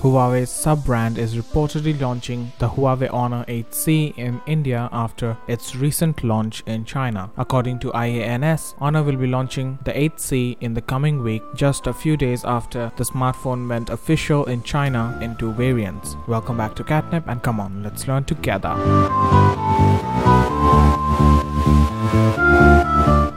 Huawei's sub-brand is reportedly launching the Huawei Honor 8C in India after its recent launch in China. According to IANS, Honor will be launching the 8C in the coming week, just a few days after the smartphone went official in China in 2 variants. Welcome back to QatNip, and come on, let's learn together.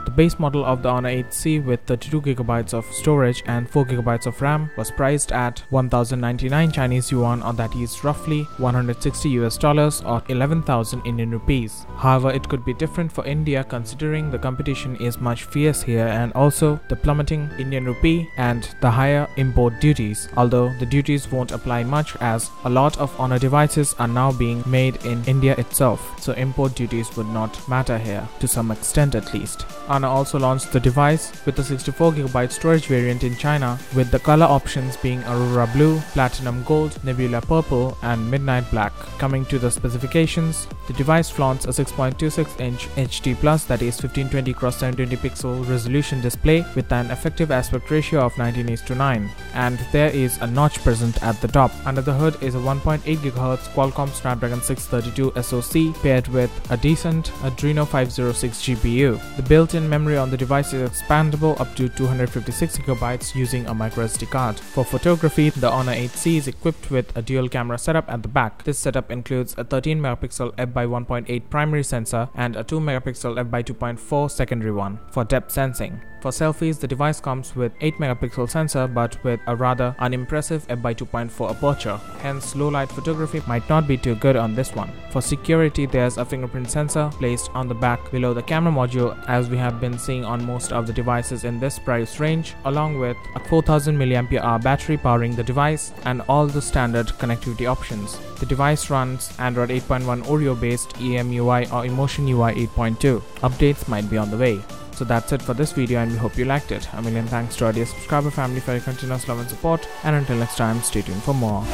The base model of the Honor 8C with 32GB of storage and 4GB of RAM was priced at 1,099 Chinese yuan, or that is roughly $160 or 11,000 Indian rupees. However, it could be different for India considering the competition is much fierce here, and also the plummeting Indian rupee and the higher import duties, although the duties won't apply much as a lot of Honor devices are now being made in India itself, so import duties would not matter here, to some extent at least. Honor also launched the device with a 64GB storage variant in China, with the color options being Aurora Blue, Platinum Gold, Nebula Purple and Midnight Black. Coming to the specifications, the device flaunts a 6.26-inch HD+, that is 1520x720 pixel resolution display with an effective aspect ratio of 19:9, and there is a notch present at the top. Under the hood is a 1.8 GHz Qualcomm Snapdragon 632 SoC paired with a decent Adreno 506 GPU. The built-in memory on the device is expandable up to 256GB using a microSD card. For photography, the Honor 8C is equipped with a dual camera setup at the back. This setup includes a 13MP f/1.8 primary sensor and a 2MP f/2.4 secondary one for depth sensing. For selfies, the device comes with 8MP sensor but with a rather unimpressive f/2.4 aperture, hence low light photography might not be too good on this one. For security, there's a fingerprint sensor placed on the back below the camera module, as we have been seeing on most of the devices in this price range, along with a 4000 mAh battery powering the device and all the standard connectivity options. The device runs Android 8.1 Oreo based EMUI or Emotion UI 8.2. Updates might be on the way. So that's it for this video, and we hope you liked it. A million thanks to our dear subscriber family for your continuous love and support, and until next time, stay tuned for more.